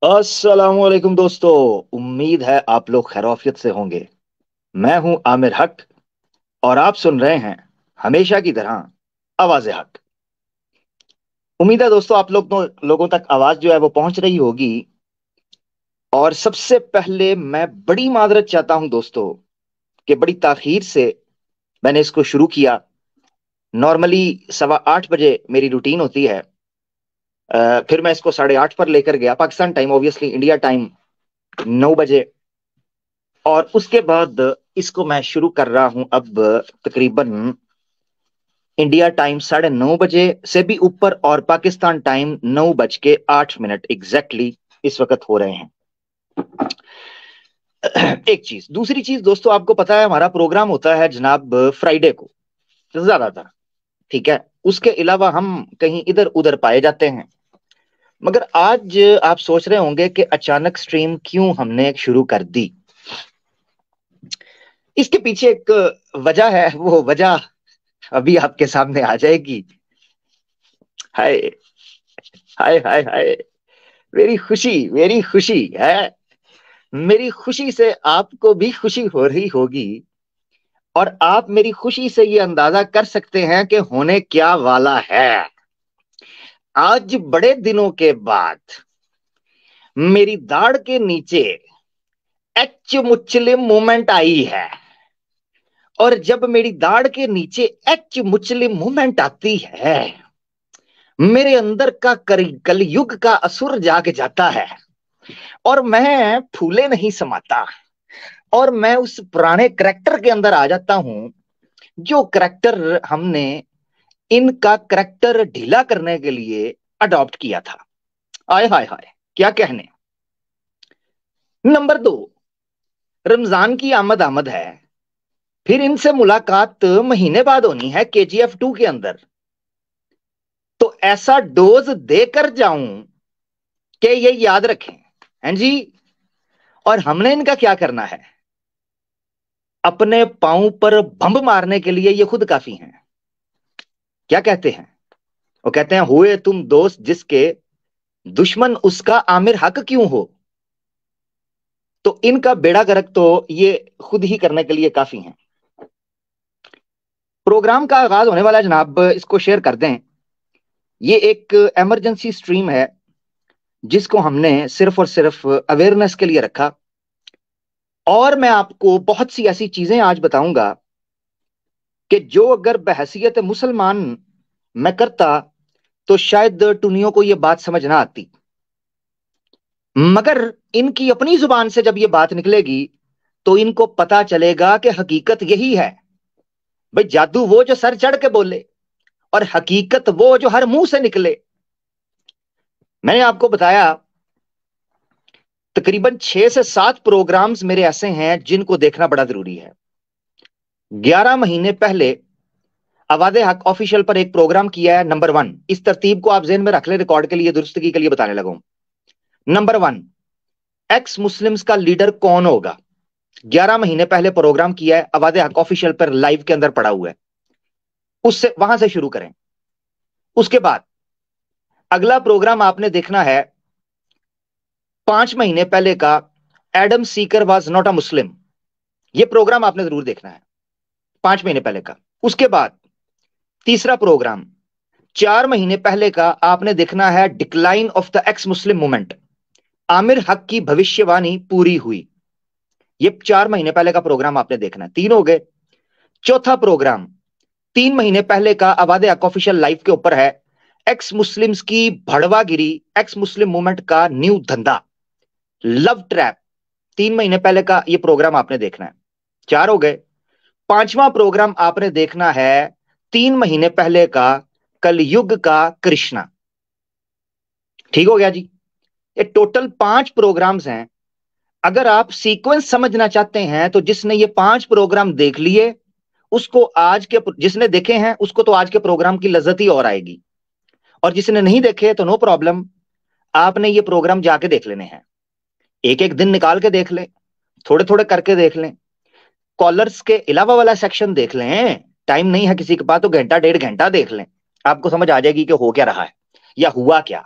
अस्सलामुअलैकुम दोस्तों। उम्मीद है आप लोग खैरियत से होंगे। मैं हूं आमिर हक और आप सुन रहे हैं हमेशा की तरह आवाज़े हक। उम्मीद है दोस्तों आप लोगों तक आवाज जो है वो पहुंच रही होगी। और सबसे पहले मैं बड़ी माजरत चाहता हूं दोस्तों कि बड़ी ताखीर से मैंने इसको शुरू किया। नॉर्मली 7:15 बजे मेरी रूटीन होती है। फिर मैं इसको 8:30 पर लेकर गया Pakistan time, obviously India time 9 बजे। और उसके बाद इसको मैं शुरू कर रहा हूं अब तकरीबन इंडिया टाइम 9:30 बजे से भी ऊपर, और पाकिस्तान टाइम 9:08 एग्जैक्टली इस वक्त हो रहे हैं। एक चीज, दूसरी चीज दोस्तों, आपको पता है हमारा प्रोग्राम होता है जनाब फ्राइडे को ज्यादातर। ठीक है, उसके अलावा हम कहीं इधर उधर पाए जाते हैं। मगर आज आप सोच रहे होंगे कि अचानक स्ट्रीम क्यों हमने शुरू कर दी। इसके पीछे एक वजह है, वो वजह अभी आपके सामने आ जाएगी। हाय हाय हाय हाय, मेरी खुशी है। मेरी खुशी से आपको भी खुशी हो रही होगी। और आप मेरी खुशी से ये अंदाजा कर सकते हैं कि होने क्या वाला है। आज बड़े दिनों के बाद मेरी दाढ़ के नीचे एच मुचलिम मूवमेंट आई है। और जब मेरी दाढ़ के नीचे एच मुचलिम मूवमेंट आती है, मेरे अंदर का कलयुग का असुर जाग जाता है। और मैं फूले नहीं समाता, और मैं उस पुराने करेक्टर के अंदर आ जाता हूं जो करेक्टर हमने इनका करेक्टर ढीला करने के लिए अडॉप्ट किया था। आय हाय हाय, क्या कहने। नंबर 2, रमजान की आमद आमद है। फिर इनसे मुलाकात महीने बाद होनी है KGF 2 के अंदर। तो ऐसा डोज देकर जाऊं कि ये याद रखें। हैं जी। और हमने इनका क्या करना है, अपने पांव पर बम मारने के लिए ये खुद काफी हैं। क्या कहते हैं, वो कहते हैं हुए तुम दोस्त जिसके, दुश्मन उसका आमिर हक क्यों हो। तो इनका बेड़ा गर्क तो ये खुद ही करने के लिए काफी हैं। प्रोग्राम का आगाज होने वाला है जनाब, इसको शेयर कर दें। ये एक इमरजेंसी स्ट्रीम है जिसको हमने सिर्फ और सिर्फ अवेयरनेस के लिए रखा। और मैं आपको बहुत सी ऐसी चीजें आज बताऊंगा कि जो अगर बहैसियत मुसलमान मैं करता तो शायद टुनियों को यह बात समझ ना आती। मगर इनकी अपनी जुबान से जब ये बात निकलेगी तो इनको पता चलेगा कि हकीकत यही है। भाई जादू वो जो सर चढ़ के बोले, और हकीकत वो जो हर मुंह से निकले। मैंने आपको बताया तकरीबन 6 से 7 प्रोग्राम्स मेरे ऐसे हैं जिनको देखना बड़ा जरूरी है। 11 महीने पहले आवाज़े हक ऑफिशियल पर एक प्रोग्राम किया है। नंबर 1, इस तरतीब को आप जेहन में रख ले, रिकॉर्ड के लिए दुरुस्तगी के लिए बताने लगा हूं। नंबर 1, एक्स मुस्लिम्स का लीडर कौन होगा। 11 महीने पहले प्रोग्राम किया है, आवाज़े हक ऑफिशियल पर लाइव के अंदर पड़ा हुआ है। उससे वहां से शुरू करें। उसके बाद अगला प्रोग्राम आपने देखना है 5 महीने पहले का, Adam Seeker was not a Muslim. यह प्रोग्राम आपने जरूर देखना है, 5 महीने पहले का। उसके बाद तीसरा प्रोग्राम 4 महीने पहले का आपने देखना है, decline of the x Muslim movement. Aamir हक की भविष्यवाणी पूरी हुई। ये 4 महीने पहले का प्रोग्राम आपने देखना है। 3 हो गए। चौथा प्रोग्राम 3 महीने पहले का आवाज़े हक ऑफिशियल लाइव के ऊपर है, एक्स मुस्लिम्स की भड़वागिरी, एक्स मुस्लिम मूवमेंट का न्यू धंधा, लव ट्रैप। 3 महीने पहले का ये प्रोग्राम आपने देखना है। 4 हो गए। पांचवा प्रोग्राम आपने देखना है 3 महीने पहले का, कलयुग का कृष्णा। ठीक हो गया जी। ये टोटल 5 प्रोग्राम्स हैं। अगर आप सीक्वेंस समझना चाहते हैं तो जिसने ये 5 प्रोग्राम देख लिए उसको आज के, जिसने देखे हैं उसको तो आज के प्रोग्राम की लज्जत ही और आएगी। और जिसने नहीं देखे तो नो प्रॉब्लम, आपने ये प्रोग्राम जाके देख लेने हैं। एक एक दिन निकाल के देख लें, थोड़े थोड़े करके देख लें, कॉलर्स के अलावा वाला सेक्शन देख लें। टाइम नहीं है किसी के पास तो घंटा 1.5 घंटा देख लें, आपको समझ आ जाएगी कि हो क्या रहा है या हुआ क्या।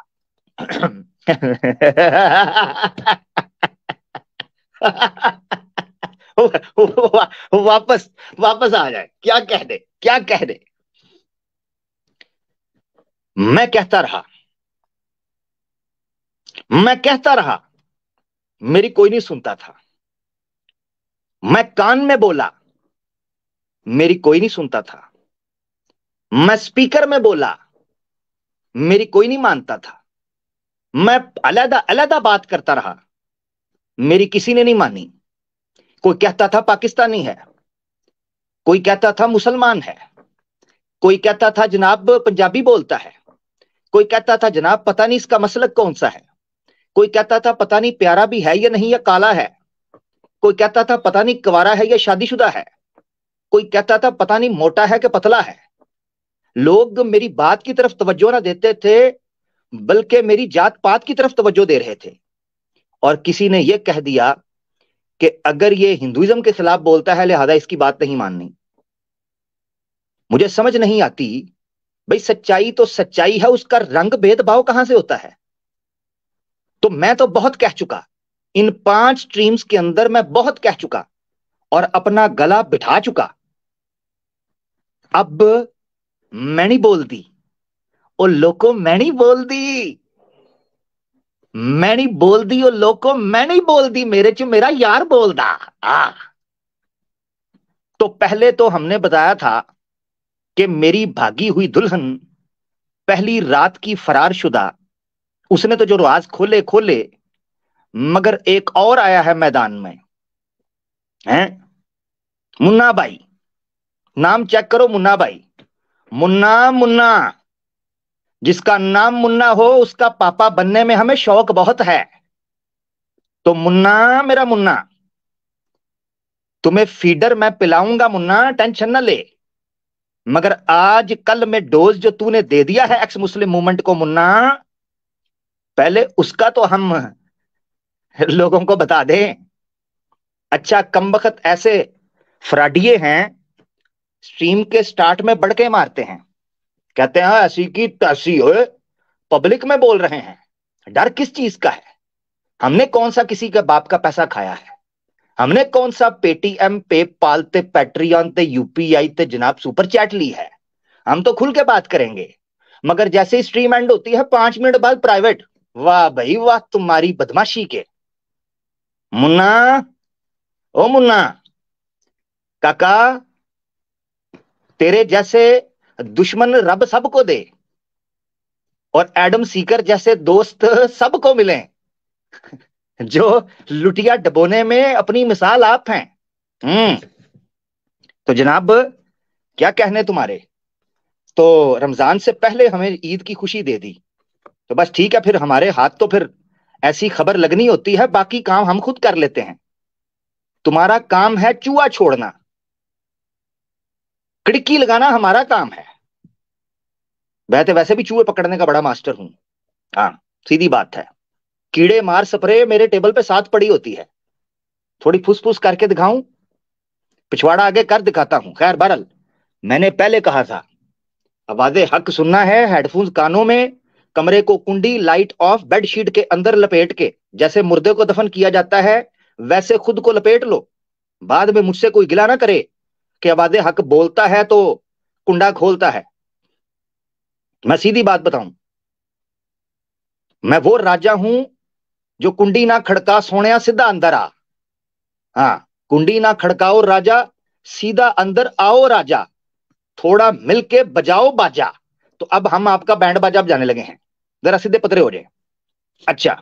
वापस वापस आ जाए, क्या कह दे, क्या कह दे। मैं कहता रहा, मैं कहता रहा, मेरी कोई नहीं सुनता था। मैं कान में बोला, मेरी कोई नहीं सुनता था। मैं स्पीकर में बोला, मेरी कोई नहीं मानता था। मैं अलग अलग बात करता रहा, मेरी किसी ने नहीं मानी। कोई कहता था पाकिस्तानी है, कोई कहता था मुसलमान है, कोई कहता था जनाब पंजाबी बोलता है, कोई कहता था जनाब पता नहीं इसका मसलक कौन सा है, कोई कहता था पता नहीं प्यारा भी है या नहीं या काला है, कोई कहता था पता नहीं कुंवारा है या शादीशुदा है, कोई कहता था पता नहीं मोटा है कि पतला है। लोग मेरी बात की तरफ तवज्जो ना देते थे, बल्कि मेरी जात पात की तरफ तवज्जो दे रहे थे। और किसी ने यह कह दिया कि अगर ये हिंदुइज्म के खिलाफ बोलता है लिहाजा इसकी बात नहीं माननी। मुझे समझ नहीं आती, भाई सच्चाई तो सच्चाई है, उसका रंग भेदभाव कहां से होता है। तो मैं तो बहुत कह चुका, इन 5 स्ट्रीम्स के अंदर मैं बहुत कह चुका और अपना गला बिठा चुका। अब मैं नहीं बोल दी, ओ लोको मैं नहीं बोल दी, मैं नहीं बोल दी, ओ लोको मैं नहीं बोल दी, मेरे च मेरा यार बोलदा। आ तो पहले तो हमने बताया था कि मेरी भागी हुई दुल्हन पहली रात की फरार शुदा, उसने तो जो राज खोले खोले, मगर एक और आया है मैदान में, है मुन्ना भाई। नाम चेक करो, मुन्ना भाई। मुन्ना मुन्ना, जिसका नाम मुन्ना हो उसका पापा बनने में हमें शौक बहुत है। तो मुन्ना, मेरा मुन्ना, तुम्हें फीडर मैं पिलाऊंगा मुन्ना, टेंशन ना ले। मगर आज कल में डोज जो तूने दे दिया है एक्स मुस्लिम मूवमेंट को मुन्ना, पहले उसका तो हम लोगों को बता दें। अच्छा कमबख्त ऐसे फ्राडिये हैं, स्ट्रीम के स्टार्ट में बढ़ के मारते हैं, कहते हैं ऐसी की तैसी हो, पब्लिक में बोल रहे हैं। डर किस चीज का है? हमने कौन सा किसी के बाप का पैसा खाया है? हमने कौन सा पेटीएम, पेपाल ते, पैट्रियन ते, यूपीआई ते जनाब सुपर चैट ली है? हम तो खुल के बात करेंगे, मगर जैसे ही स्ट्रीम एंड होती है 5 मिनट बाद प्राइवेट। वाह भाई वाह, तुम्हारी बदमाशी के। मुन्ना, ओ मुन्ना काका, तेरे जैसे दुश्मन रब सबको दे और एडम सीकर जैसे दोस्त सबको मिले, जो लुटिया डबोने में अपनी मिसाल आप हैं। तो जनाब क्या कहने तुम्हारे, तो रमजान से पहले हमें ईद की खुशी दे दी, तो बस ठीक है, फिर हमारे हाथ तो फिर ऐसी खबर लगनी होती है, बाकी काम हम खुद कर लेते हैं। तुम्हारा काम है चूहा छोड़ना, खिड़की लगाना हमारा काम है। वैसे वैसे भी चूहे पकड़ने का बड़ा मास्टर हूं। हाँ, सीधी बात है। कीड़े मार स्प्रे मेरे टेबल पे साथ पड़ी होती है, थोड़ी फुसफुस करके दिखाऊं, पिछवाड़ा आगे कर दिखाता हूं। खैर बहरल, मैंने पहले कहा था, आवाज़े हक सुनना है, हेडफोन्स कानों में, कमरे को कुंडी लाइट ऑफ बेडशीट के अंदर लपेट के, जैसे मुर्दे को दफन किया जाता है वैसे खुद को लपेट लो। बाद में मुझसे कोई गिला ना करे कि आवाज़े हक बोलता है तो कुंडा खोलता है। मैं सीधी बात बताऊं, मैं वो राजा हूं जो कुंडी ना खड़का सोने सीधा अंदर आ। हाँ, कुंडी ना खड़काओ राजा, सीधा अंदर आओ राजा, थोड़ा मिलके बजाओ बाजा। तो अब हम आपका बैंड बाजा बजाने लगे हैं, जरा सीधे पतरे हो जाए। अच्छा,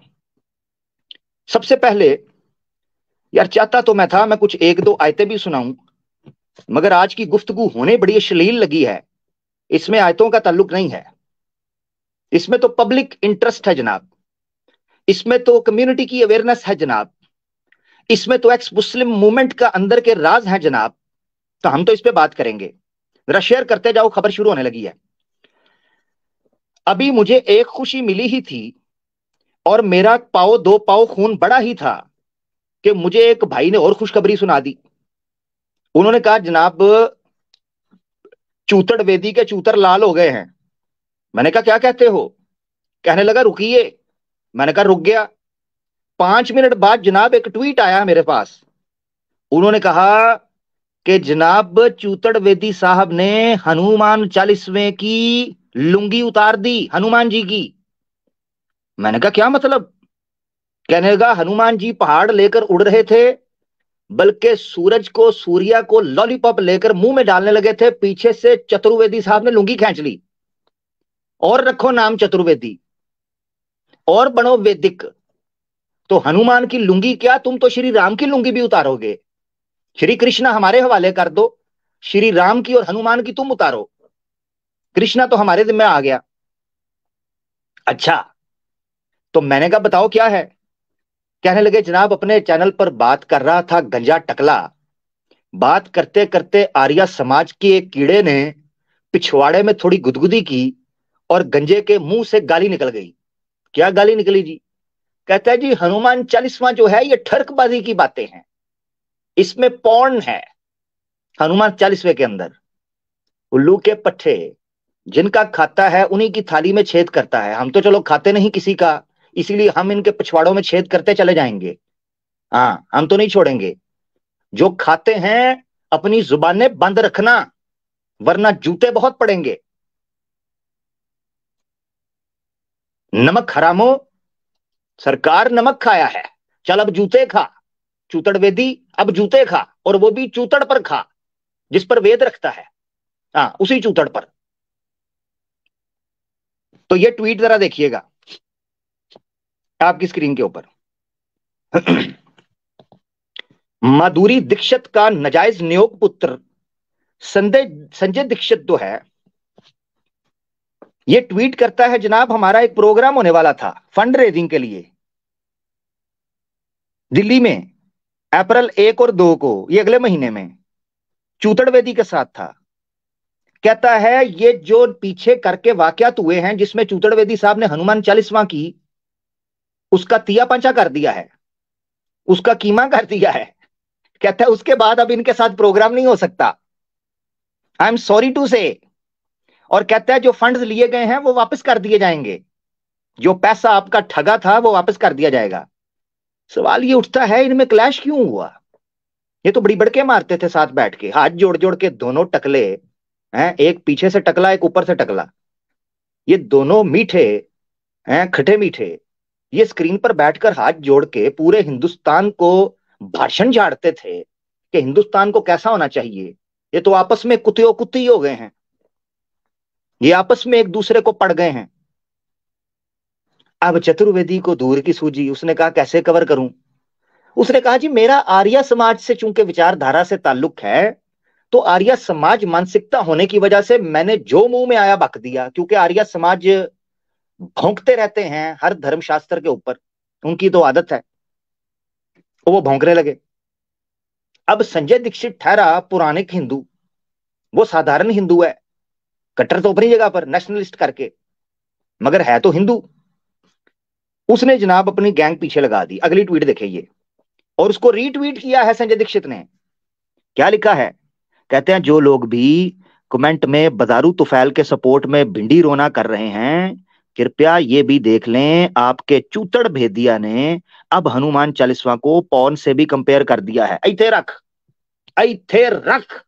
सबसे पहले यार चाहता तो मैं था मैं कुछ एक दो आयतें भी सुनाऊं, मगर आज की गुफ्तगू होने बड़ी अश्लील लगी है। इसमें आयतों का ताल्लुक नहीं है, इसमें तो पब्लिक इंटरेस्ट है जनाब, इसमें तो कम्युनिटी की अवेयरनेस है जनाब, इसमें तो एक्स मुस्लिम मूवमेंट का अंदर के राज है जनाब। तो हम तो इस पे बात करेंगे, जरा शेयर करते जाओ, खबर शुरू होने लगी है। अभी मुझे एक खुशी मिली ही थी और मेरा पाव 2 पाव खून बड़ा ही था कि मुझे एक भाई ने और खुशखबरी सुना दी। उन्होंने कहा जनाब चूतड़ वेदी के चूतर लाल हो गए हैं। मैंने कहा क्या कहते हो? कहने लगा रुकिए, मैंने कहा रुक गया। 5 मिनट बाद जनाब एक ट्वीट आया मेरे पास। उन्होंने कहा कि जनाब चूतड़ वेदी साहब ने हनुमान चालीसवें की लुंगी उतार दी, हनुमान जी की। मैंने कहा क्या मतलब? कहने लगा हनुमान जी पहाड़ लेकर उड़ रहे थे, बल्कि सूरज को, सूर्या को लॉलीपॉप लेकर मुंह में डालने लगे थे, पीछे से चतुर्वेदी साहब ने लुंगी खींच ली। और रखो नाम चतुर्वेदी, और बनो वेदिक। तो हनुमान की लुंगी क्या, तुम तो श्री राम की लुंगी भी उतारोगे। श्री कृष्णा हमारे हवाले कर दो, श्री राम की और हनुमान की तुम उतारो। कृष्णा तो हमारे जिम्मे आ गया। अच्छा, तो मैंने कहा बताओ क्या है। कहने लगे जनाब अपने चैनल पर बात कर रहा था गंजा टकला, बात करते करते आर्या समाज के एक कीड़े ने पिछवाड़े में थोड़ी गुदगुदी की और गंजे के मुंह से गाली निकल गई। क्या गाली निकली जी? कहता है जी हनुमान चालीसवां जो है ये ठरकबाजी की बातें हैं, इसमें पौन है हनुमान चालीसवें के अंदर। उल्लू के पट्टे, जिनका खाता है उन्हीं की थाली में छेद करता है। हम तो चलो खाते नहीं किसी का, इसीलिए हम इनके पिछवाड़ों में छेद करते चले जाएंगे। हाँ, हम तो नहीं छोड़ेंगे। जो खाते हैं अपनी जुबानें बंद रखना, वरना जूते बहुत पड़ेंगे। नमक हरामो, सरकार नमक खाया है, चल अब जूते खा। चूतड़ वेदी अब जूते खा, और वो भी चूतड़ पर खा जिस पर वेद रखता है। हाँ, उसी चूतड़ पर। तो ये ट्वीट जरा देखिएगा आपकी स्क्रीन के ऊपर। माधुरी दीक्षित का नाजायज नियोग पुत्र संजय दीक्षित जो है, ये ट्वीट करता है जनाब हमारा एक प्रोग्राम होने वाला था फंड रेजिंग के लिए दिल्ली में, अप्रैल 1 और 2 को, ये अगले महीने में, चूतड़ वेदी के साथ था। कहता है ये जो पीछे करके वाकयात हुए हैं जिसमें चूतड़ वेदी साहब ने हनुमान चालीसवां की, उसका तिया पंचा कर दिया है, उसका कीमा कर दिया है। कहता है उसके बाद अब इनके साथ प्रोग्राम नहीं हो सकता, आई एम सॉरी टू से। और कहता है जो फंड्स लिए गए हैं वो वापस कर दिए जाएंगे, जो पैसा आपका ठगा था वो वापस कर दिया जाएगा। सवाल ये उठता है इनमें क्लैश क्यों हुआ? ये तो बड़ी बड़के मारते थे साथ बैठ के, हाथ जोड़ जोड़ के दोनों टकले हैं, एक पीछे से टकला एक ऊपर से टकला, ये दोनों मीठे हैं, खट्टे मीठे। ये स्क्रीन पर बैठकर हाथ जोड़ के पूरे हिंदुस्तान को भाषण झाड़ते थे कि हिंदुस्तान को कैसा होना चाहिए। ये तो आपस में कुत्तियों कुत्ती हो गए हैं, ये आपस में एक दूसरे को पड़ गए हैं। अब चतुर्वेदी को दूर की सूझी, उसने कहा कैसे कवर करूं। उसने कहा जी मेरा आर्य समाज से चूंकि विचारधारा से ताल्लुक है, तो आर्य समाज मानसिकता होने की वजह से मैंने जो मुंह में आया बक दिया, क्योंकि आर्य समाज भौंकते रहते हैं हर धर्मशास्त्र के ऊपर, उनकी तो आदत है, तो वो भौंकने लगे। अब संजय दीक्षित ठहरा पुराणिक हिंदू, वो साधारण हिंदू है, कट्टर तो अपनी जगह पर नेशनलिस्ट करके, मगर है तो हिंदू। उसने जनाब अपनी गैंग पीछे लगा दी। अगली ट्वीट देखिए ये, और उसको रीट्वीट किया है संजय दीक्षित ने। क्या लिखा है? कहते हैं जो लोग भी कमेंट में बदारू तुफैल के सपोर्ट में भिंडी रोना कर रहे हैं, कृपया ये भी देख लें आपके चूतड़ भेदिया ने अब हनुमान चालीसवा को पौन से भी कंपेयर कर दिया है। इथे रख, इथे रख,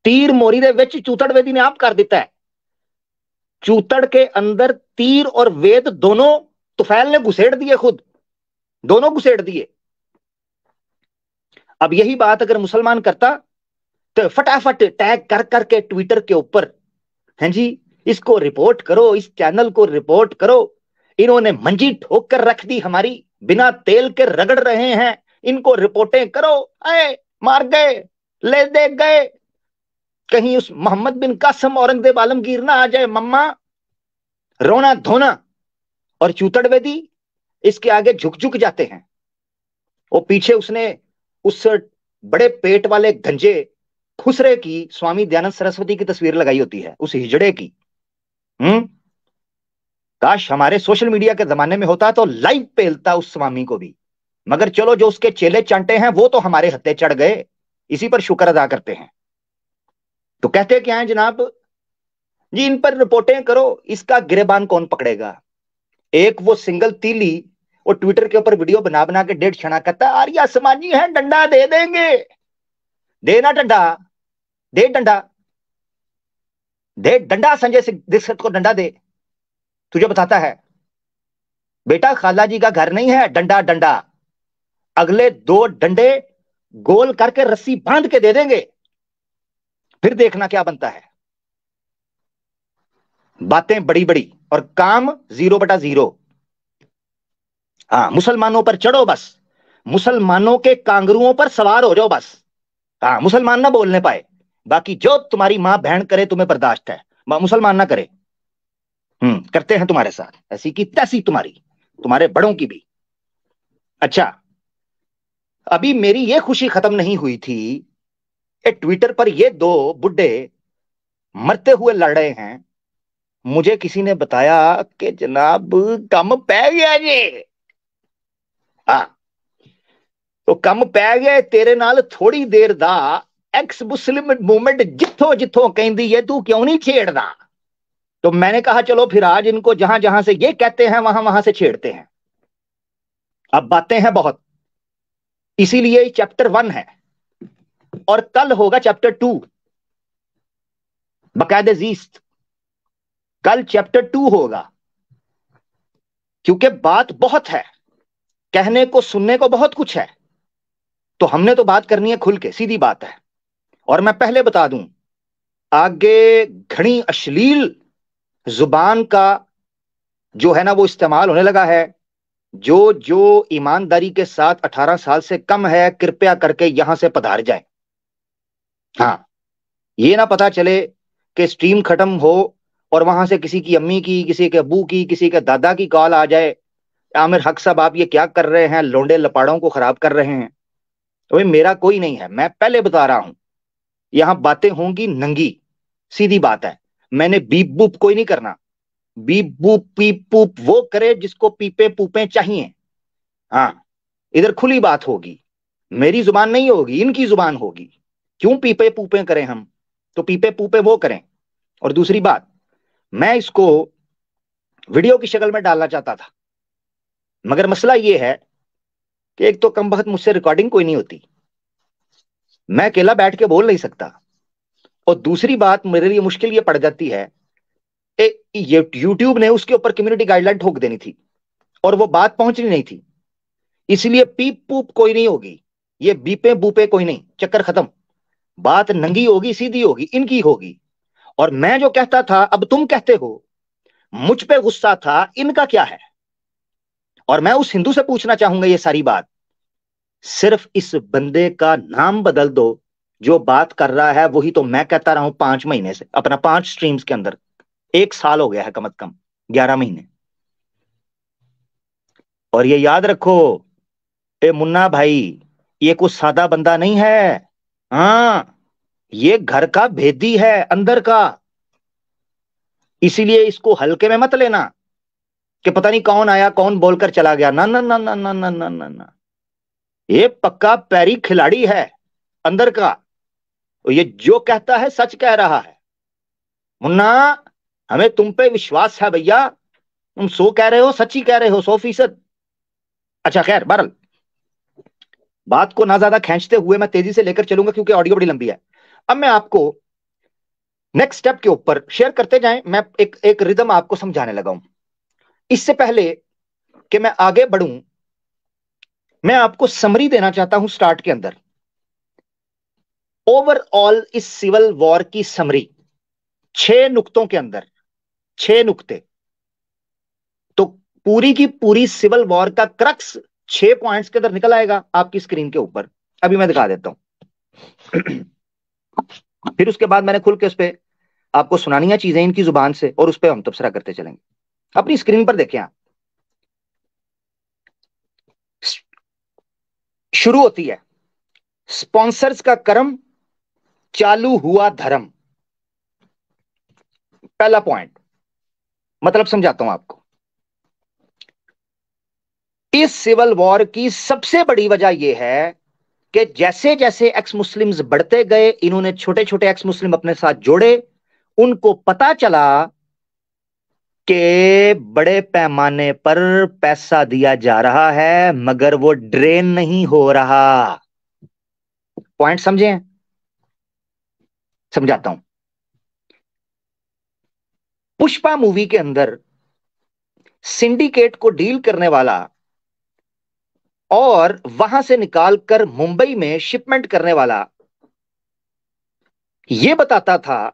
तीर मोरी दे विच चूतड़ वेदी ने आप कर दिता है। चूतड़ के अंदर तीर और वेद दोनों तुफैल ने घुसेड़ दिए, खुद दोनों घुसेड़ दिए। अब यही बात अगर मुसलमान करता तो फटाफट टैग कर करके ट्विटर के ऊपर, हैं जी इसको रिपोर्ट करो, इस चैनल को रिपोर्ट करो, इन्होंने मंजी ठोक कर रख दी हमारी, बिना तेल के रगड़ रहे हैं, इनको रिपोर्टें करो, आए मार गए, ले दे गए, कहीं उस मोहम्मद बिन कासम औरंगजेब आलमगीर ना आ जाए मम्मा, रोना धोना। और चूतड़ वेदी इसके आगे झुक झुक जाते हैं। वो पीछे उसने उस बड़े पेट वाले गंजे खुसरे की स्वामी दयानंद सरस्वती की तस्वीर लगाई होती है, उस हिजड़े की। काश हमारे सोशल मीडिया के जमाने में होता तो लाइव पेलता उस स्वामी को भी, मगर चलो जो उसके चेले चांटे हैं वो तो हमारे हत्थे चढ़ गए, इसी पर शुक्र अदा करते हैं। तो कहते क्या है जनाब जी इन पर रिपोर्टें करो, इसका गिरेबान कौन पकड़ेगा। एक वो सिंगल तीली वो ट्विटर के ऊपर वीडियो बना बना के 1.5 क्षण कहता है आर्य समाजी है, डंडा दे देंगे, देना डंडा, दे डंडा, दे डंडा, संजय दीक्षित को डंडा दे। तुझे बताता है बेटा खाला जी का घर नहीं है, डंडा डंडा, अगले 2 डंडे गोल करके रस्सी बांध के दे देंगे, फिर देखना क्या बनता है। बातें बड़ी बड़ी और काम 0/0। हाँ, मुसलमानों पर चढ़ो बस, मुसलमानों के कांगरुओं पर सवार हो जाओ बस। हाँ, मुसलमान ना बोलने पाए, बाकी जो तुम्हारी मां बहन करे तुम्हें बर्दाश्त है, मुसलमान ना करे। करते हैं तुम्हारे साथ ऐसी की तैसी, तुम्हारे बड़ों की भी। अच्छा, अभी मेरी ये खुशी खत्म नहीं हुई थी, ट्विटर पर ये 2 बुड्ढे मरते हुए लड़ रहे हैं। मुझे किसी ने बताया कि जनाब कम पै गया जी। हाँ, तो कम पै गया तेरे नाल थोड़ी देर दा एक्स मुस्लिम मूवमेंट जिथों जिथों कहती है तू क्यों नहीं छेड़दा। तो मैंने कहा चलो फिर आज इनको जहां जहां से ये कहते हैं वहां वहां से छेड़ते हैं। अब बातें हैं बहुत, इसीलिए चैप्टर 1 है और कल होगा चैप्टर 2 बकायदे जीस्त। कल चैप्टर 2 होगा, क्योंकि बात बहुत है, कहने को सुनने को बहुत कुछ है, तो हमने तो बात करनी है खुल के, सीधी बात है। और मैं पहले बता दूं, आगे घनी अश्लील जुबान का जो है ना वो इस्तेमाल होने लगा है। जो जो ईमानदारी के साथ 18 साल से कम है कृपया करके यहां से पधार जाए। हाँ, ये ना पता चले कि स्ट्रीम खत्म हो और वहां से किसी की अम्मी की, किसी के अब्बू की, किसी के दादा की कॉल आ जाए, आमिर हक साहब आप ये क्या कर रहे हैं, लोंडे लपाड़ों को खराब कर रहे हैं। तो भाई मेरा कोई नहीं है, मैं पहले बता रहा हूं, यहां बातें होंगी नंगी, सीधी बात है। मैंने बीप बूप कोई नहीं करना, बीप बूप पीप पूप वो करे जिसको पीपे पूपे चाहिए। हाँ, इधर खुली बात होगी, मेरी जुबान नहीं होगी, इनकी जुबान होगी। क्यों पीपे पूपे करें हम, तो पीपे पूपे वो करें। और दूसरी बात, मैं इसको वीडियो की शक्ल में डालना चाहता था, मगर मसला ये है कि एक तो कम वक्त मुझसे रिकॉर्डिंग कोई नहीं होती, मैं अकेला बैठ के बोल नहीं सकता, और दूसरी बात मेरे लिए मुश्किल ये पड़ जाती है, ये यूट्यूब ने उसके ऊपर कम्युनिटी गाइडलाइन ठोक देनी थी और वो बात पहुंचनी नहीं थी, इसलिए पीप पूप कोई नहीं होगी, ये बीपे बूपे कोई नहीं, चक्कर खत्म। बात नंगी होगी, सीधी होगी, इनकी होगी। और मैं जो कहता था अब तुम कहते हो, मुझ पे गुस्सा था, इनका क्या है। और मैं उस हिंदू से पूछना चाहूंगा ये सारी बात, सिर्फ इस बंदे का नाम बदल दो, जो बात कर रहा है वही तो मैं कहता रहा हूं 5 महीने से, अपना 5 स्ट्रीम्स के अंदर 1 साल हो गया है, कम से कम 11 महीने। और ये याद रखो ए मुन्ना भाई, ये कुछ सादा बंदा नहीं है। हाँ, ये घर का भेदी है, अंदर का, इसीलिए इसको हल्के में मत लेना कि पता नहीं कौन आया कौन बोलकर चला गया। ना ना ना ना ना ना ना ना ना, ये पक्का पैरी खिलाड़ी है अंदर का, और ये जो कहता है सच कह रहा है। मुन्ना, हमें तुम पे विश्वास है भैया, तुम सो कह रहे हो सच ही कह रहे हो, 100%। अच्छा खैर, बहरहाल बात को ना ज्यादा खींचते हुए मैं तेजी से लेकर चलूंगा क्योंकि ऑडियो बड़ी लंबी है। अब मैं आपको नेक्स्ट स्टेप के ऊपर शेयर करते जाएं, मैं एक एक रिदम आपको समझाने लगा हूं। इससे पहले कि मैं आगे बढ़ूं, मैं आपको समरी देना चाहता हूं स्टार्ट के अंदर, ओवरऑल इस सिविल वॉर की समरी 6 नुक्तों के अंदर, 6 नुक्ते। तो पूरी की पूरी सिविल वॉर का क्रक्स 6 पॉइंट्स के अंदर निकल आएगा आपकी स्क्रीन के ऊपर। अभी मैं दिखा देता हूं फिर उसके बाद मैंने खुल के उस पर आपको सुनानी है चीजें इनकी जुबान से, और उस पर हम तबसरा करते चलेंगे। अपनी स्क्रीन पर देखें आप, शुरू होती है स्पॉन्सर्स का कर्म, चालू हुआ धर्म। पहला पॉइंट, मतलब समझाता हूं आपको। इस सिविल वॉर की सबसे बड़ी वजह यह है कि जैसे जैसे एक्स मुस्लिम्स बढ़ते गए, इन्होंने छोटे छोटे एक्स मुस्लिम अपने साथ जोड़े, उनको पता चला कि बड़े पैमाने पर पैसा दिया जा रहा है मगर वो ड्रेन नहीं हो रहा। पॉइंट समझे? समझाता हूं। पुष्पा मूवी के अंदर सिंडिकेट को डील करने वाला और वहां से निकालकर मुंबई में शिपमेंट करने वाला यह बताता था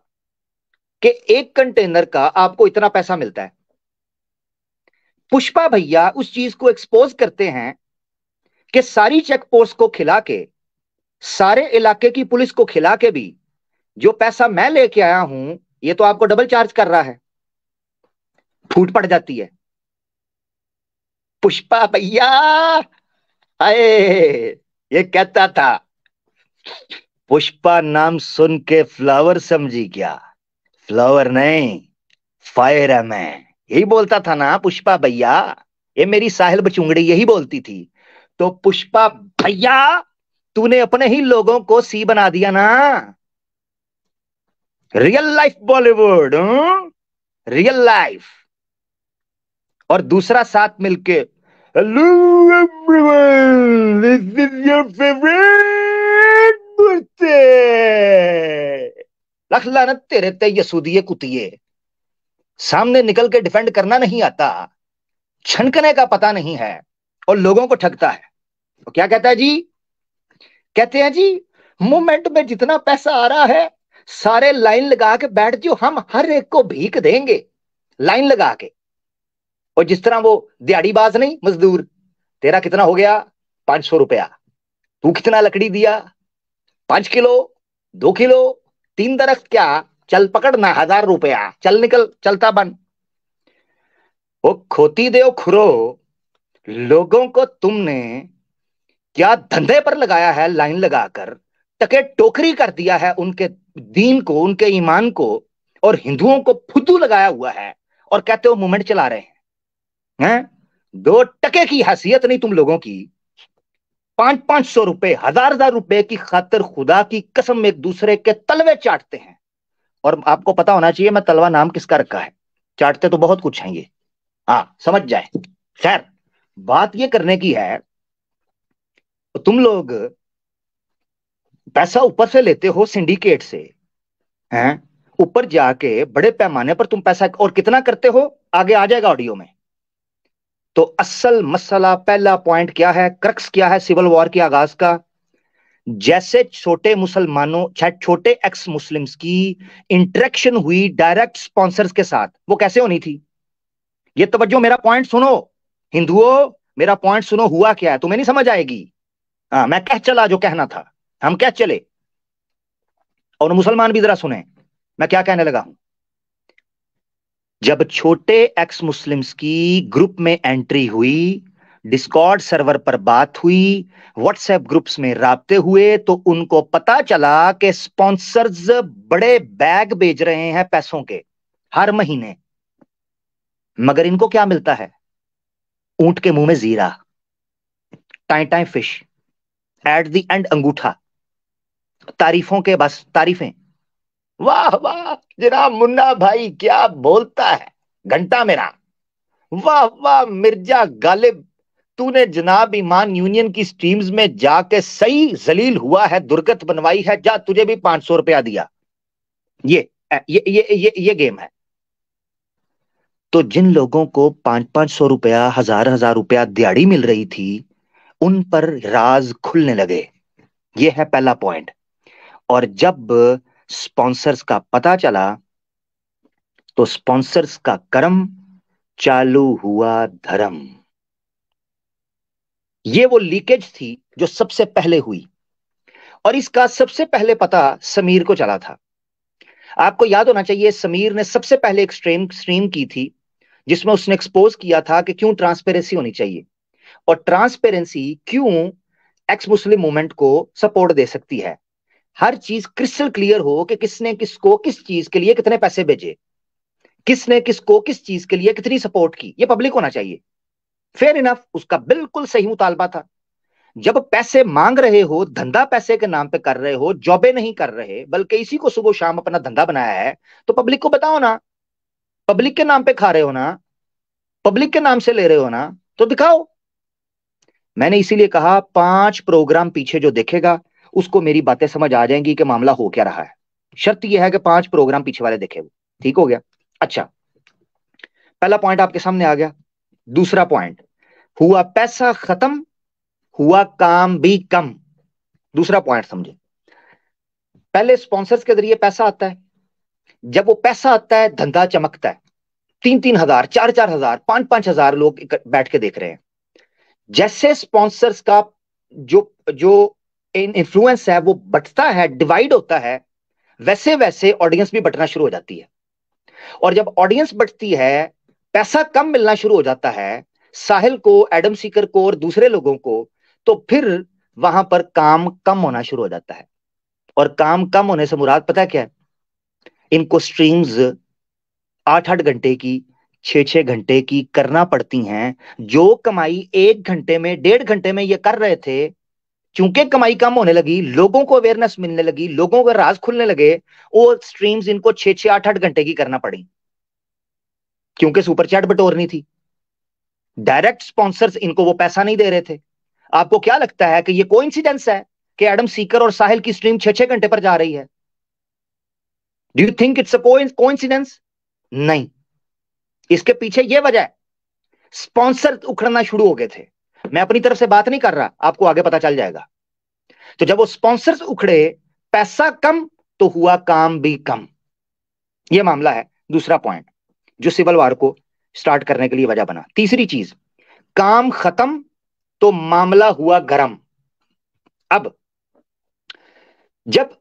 कि एक कंटेनर का आपको इतना पैसा मिलता है। पुष्पा भैया उस चीज को एक्सपोज करते हैं कि सारी चेक पोस्ट को खिला के, सारे इलाके की पुलिस को खिला के भी जो पैसा मैं लेके आया हूं ये तो आपको डबल चार्ज कर रहा है। फूट पड़ जाती है। पुष्पा भैया हाय ये कहता था, पुष्पा नाम सुन के फ्लावर समझी क्या? फ्लावर नहीं, फायर है मैं। यही बोलता था ना पुष्पा भैया। ये मेरी साहिल बचुंगड़ी यही बोलती थी। तो पुष्पा भैया तूने अपने ही लोगों को सी बना दिया ना। Real life Bollywood, real life. और दूसरा साथ मिलके, hello everyone this is your favourite birthday. लख लानत तेरे ते यसूदिये कुतिये। सामने निकल के डिफेंड करना नहीं आता, छनकने का पता नहीं है और लोगों को ठगता है। तो क्या कहता है जी? कहते हैं जी मूवमेंट में जितना पैसा आ रहा है सारे लाइन लगा के बैठ जाओ, हम हर एक को भीख देंगे लाइन लगा के। और जिस तरह वो दिहाड़ीबाज नहीं मजदूर, तेरा कितना हो गया? 500 रुपया। तू कितना लकड़ी दिया? 5 किलो, 2 किलो, 3 दरख्त क्या? चल पकड़ना 1000 रुपया, चल निकल चलता बन। वो खोती दे खुरो, लोगों को तुमने क्या धंधे पर लगाया है लाइन लगाकर, टके टोकरी कर दिया है उनके दीन को, उनके ईमान को, और हिंदुओं को फुद्दू लगाया हुआ है और कहते हो मूवमेंट चला रहे हैं? 2 टके की हैसियत नहीं तुम लोगों की। 500 500 रुपए, 1000 1000 रुपए की खातिर खुदा की कसम एक दूसरे के तलवे चाटते हैं। और आपको पता होना चाहिए मैं तलवा नाम किसका रखा है। चाटते तो बहुत कुछ हैं ये, हाँ समझ जाए। खैर बात ये करने की है, तुम लोग पैसा ऊपर से लेते हो सिंडिकेट से, हैं? ऊपर जाके बड़े पैमाने पर तुम पैसा और कितना करते हो आगे आ जाएगा ऑडियो में। तो असल मसला, पहला पॉइंट क्या है, क्रक्स क्या है सिविल वॉर के आगाज का? जैसे छोटे मुसलमानों, छोटे एक्स मुस्लिम्स की इंटरेक्शन हुई डायरेक्ट स्पॉन्सर्स के साथ, वो कैसे होनी थी? ये तवज्जो, मेरा पॉइंट सुनो हिंदुओं, मेरा पॉइंट सुनो। हुआ क्या है तुम्हें नहीं समझ आएगी। हाँ मैं कह चला जो कहना था, हम कह चले। और मुसलमान भी जरा सुने मैं क्या कहने लगा हूं। जब छोटे एक्स मुस्लिम्स की ग्रुप में एंट्री हुई, डिस्कॉर्ड सर्वर पर बात हुई, व्हाट्सएप ग्रुप्स में राब्ते हुए, तो उनको पता चला कि स्पॉन्सर्स बड़े बैग भेज रहे हैं पैसों के हर महीने, मगर इनको क्या मिलता है? ऊंट के मुंह में जीरा, time time fish, at the end अंगूठा, तारीफों के बस तारीफें। वाह वाह जनाब मुन्ना भाई क्या बोलता है, घंटा मेरा। वाह वाह मिर्जा गालिब, तूने जनाब ईमान यूनियन की स्ट्रीम्स में जाके सही जलील हुआ है, दुर्गत बनवाई है, जा तुझे भी 500 रुपया दिया। ये गेम है। तो जिन लोगों को 500 500 रुपया, 1000 1000 रुपया दिहाड़ी मिल रही थी, उन पर राज खुलने लगे। ये है पहला पॉइंट। और जब स्पॉन्सर्स का पता चला तो स्पॉन्सर्स का कर्म, चालू हुआ धर्म। ये वो लीकेज थी जो सबसे पहले हुई, और इसका सबसे पहले पता समीर को चला था। आपको याद होना चाहिए समीर ने सबसे पहले एक स्ट्रीम की थी जिसमें उसने एक्सपोज किया था कि क्यों ट्रांसपेरेंसी होनी चाहिए और ट्रांसपेरेंसी क्यों एक्स मुस्लिम मूवमेंट को सपोर्ट दे सकती है। हर चीज क्रिस्टल क्लियर हो कि किसने किसको किस चीज के लिए कितने पैसे भेजे, किसने किसको किस चीज के लिए कितनी सपोर्ट की, ये पब्लिक होना चाहिए। फेयर इनफ, उसका बिल्कुल सही मुतालबा था। जब पैसे मांग रहे हो, धंधा पैसे के नाम पे कर रहे हो, जॉबे नहीं कर रहे बल्कि इसी को सुबह शाम अपना धंधा बनाया है, तो पब्लिक को बताओ ना। पब्लिक के नाम पे खा रहे हो ना, पब्लिक के नाम से ले रहे हो ना, तो दिखाओ। मैंने इसीलिए कहा 5 प्रोग्राम पीछे जो देखेगा उसको मेरी बातें समझ आ जाएंगी कि मामला हो क्या रहा है। शर्त यह है कि 5 प्रोग्राम पीछे वाले देखे वो। ठीक हो गया। अच्छा, पहला पॉइंट आपके सामने आ गया। दूसरा पॉइंट, हुआ पैसा खत्म, हुआ काम भी कम। दूसरा पॉइंट समझे। पहले स्पॉन्सर्स के जरिए पैसा आता है। जब वो पैसा आता है धंधा चमकता है। 3-3 हजार, 4-4 हजार, 5-5 हजार लोग बैठ के देख रहे हैं। जैसे स्पॉन्सर्स का जो जो इन्फ्लुएंस है वो बढ़ता है, डिवाइड होता है, वैसे वैसे ऑडियंस भी बढ़ना शुरू हो जाती है। और जब ऑडियंस बढ़ती है, पैसा कम मिलना शुरू हो जाता है साहिल को, एडम सीकर को और दूसरे लोगों को, तो फिर वहां पर काम कम होना शुरू हो जाता है। और काम कम होने से मुराद पता है क्या है? इनको स्ट्रीम्स 8-8 घंटे की, 6-6 घंटे की करना पड़ती हैं। जो कमाई 1 घंटे में, 1.5 घंटे में ये कर रहे थे, चूंकि कमाई कम होने लगी, लोगों को अवेयरनेस मिलने लगी, लोगों के राज खुलने लगे, वो स्ट्रीम्स इनको 6-6, 8-8 घंटे की करना पड़ी, क्योंकि सुपर चैट बटोरनी थी। डायरेक्ट स्पॉन्सर्स इनको वो पैसा नहीं दे रहे थे। आपको क्या लगता है कि ये कोइंसिडेंस है कि एडम सीकर और साहिल की स्ट्रीम 6-6 घंटे पर जा रही है? Do you think it's a coincidence? नहीं। इसके पीछे ये वजह है, स्पॉन्सर उखड़ना शुरू हो गए थे। मैं अपनी तरफ से बात नहीं कर रहा, आपको आगे पता चल जाएगा। तो जब वो स्पॉन्सर्स उखड़े, पैसा कम, तो हुआ काम भी कम। ये मामला है। दूसरा पॉइंट जो सिविल वार को स्टार्ट करने के लिए वजह बना। तीसरी चीज, काम खत्म तो मामला हुआ गरम। अब जब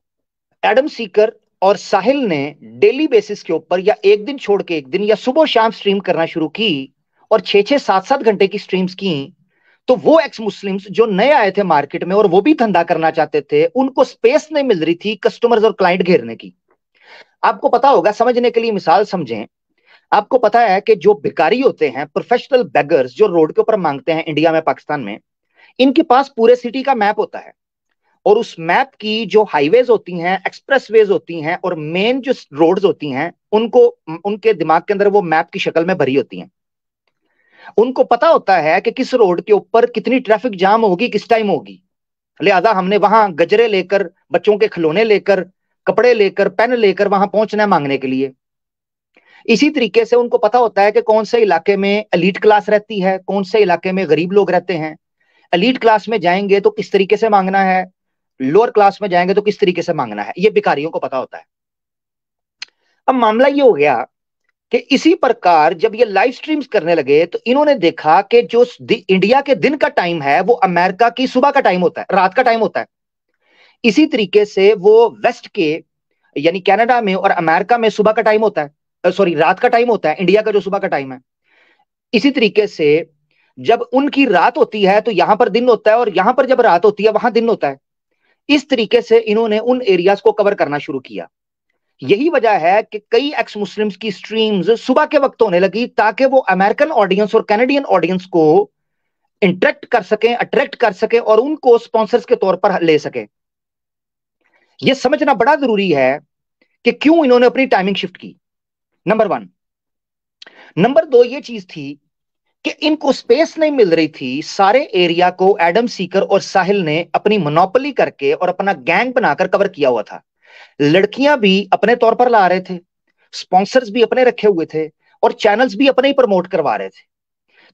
एडम सीकर और साहिल ने डेली बेसिस के ऊपर या एक दिन छोड़ के एक दिन या सुबह शाम स्ट्रीम करना शुरू की और 6-6, 7-7 घंटे की स्ट्रीम्स की, तो वो एक्स मुस्लिम्स जो नए आए थे मार्केट में और वो भी धंधा करना चाहते थे, उनको स्पेस नहीं मिल रही थी कस्टमर्स और क्लाइंट घेरने की। आपको पता होगा, समझने के लिए मिसाल समझें। आपको पता है कि जो भिखारी होते हैं, प्रोफेशनल बेगर्स जो रोड के ऊपर मांगते हैं इंडिया में, पाकिस्तान में, इनके पास पूरे सिटी का मैप होता है। और उस मैप की जो हाईवेज होती हैं, एक्सप्रेसवेज होती हैं और मेन जो रोड्स होती हैं, उनको उनके दिमाग के अंदर वो मैप की शक्ल में भरी होती हैं। उनको पता होता है कि किस रोड के ऊपर कितनी ट्रैफिक जाम होगी, किस टाइम होगी। लिहाजा हमने वहां गजरे लेकर, बच्चों के खिलौने लेकर, कपड़े लेकर, पेन लेकर वहां पहुंचना है मांगने के लिए। इसी तरीके से उनको पता होता है कि कौन से इलाके में एलीट क्लास रहती है, कौन से इलाके में गरीब लोग रहते हैं। एलीट क्लास में जाएंगे तो किस तरीके से मांगना है, लोअर क्लास में जाएंगे तो किस तरीके से मांगना है, ये भिखारियों को पता होता है। अब मामला ये हो गया कि इसी प्रकार जब ये लाइव स्ट्रीम्स करने लगे तो इन्होंने देखा कि जो इंडिया के दिन का टाइम है वो अमेरिका की सुबह का टाइम होता है, रात का टाइम होता है। इसी तरीके से वो वेस्ट के यानी कनाडा में और अमेरिका में सुबह का टाइम होता है, सॉरी रात का टाइम होता है, इंडिया का जो सुबह का टाइम है। इसी तरीके से जब उनकी रात होती है तो यहां पर दिन होता है, और यहां पर जब रात होती है वहां दिन होता है। इस तरीके से इन्होंने उन एरियाज को कवर करना शुरू किया। यही वजह है कि कई एक्स मुस्लिम्स की स्ट्रीम्स सुबह के वक्त होने लगी, ताकि वो अमेरिकन ऑडियंस और कैनेडियन ऑडियंस को इंटरेक्ट कर सके, अट्रैक्ट कर सके और उनको स्पॉन्सर्स के तौर पर ले सके। यह समझना बड़ा जरूरी है कि क्यों इन्होंने अपनी टाइमिंग शिफ्ट की। नंबर 1। नंबर 2 ये चीज थी कि इनको स्पेस नहीं मिल रही थी। सारे एरिया को एडम सीकर और साहिल ने अपनी मोनोपोली करके और अपना गैंग बनाकर कवर किया हुआ था। लड़कियां भी अपने तौर पर ला रहे थे, स्पॉन्सर्स भी अपने रखे हुए थे और चैनल्स भी अपने ही प्रमोट करवा रहे थे।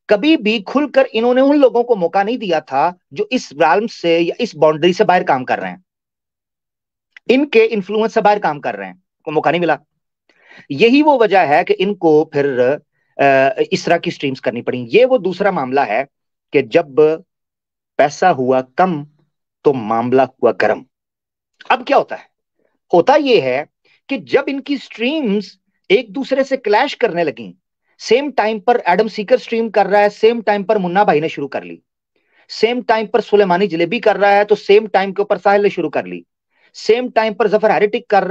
कभी भी खुलकर इन्होंने उन लोगों को मौका नहीं दिया था जो इस रैल्म से या इस बाउंड्री से बाहर काम कर रहे हैं, इनके इन्फ्लुएंस से बाहर काम कर रहे हैं, को मौका नहीं मिला। यही वो वजह है कि इनको फिर इस तरह की स्ट्रीम्स करनी पड़ी। ये वो दूसरा मामला है कि जब पैसा हुआ कम तो मामला हुआ गर्म। अब क्या होता है? होता यह है कि जब इनकी स्ट्रीम्स एक दूसरे से क्लैश करने लगी, सेम टाइम पर एडम सीकर स्ट्रीम कर रहा है, सेम टाइम पर मुन्ना भाई ने शुरू कर ली, सेम टाइम पर सुलेमानी जलेबी कर रहा है तो सेम टाइम के ऊपर साहिल ने शुरू कर ली, सेम टाइम पर जफर हेरिटिक कर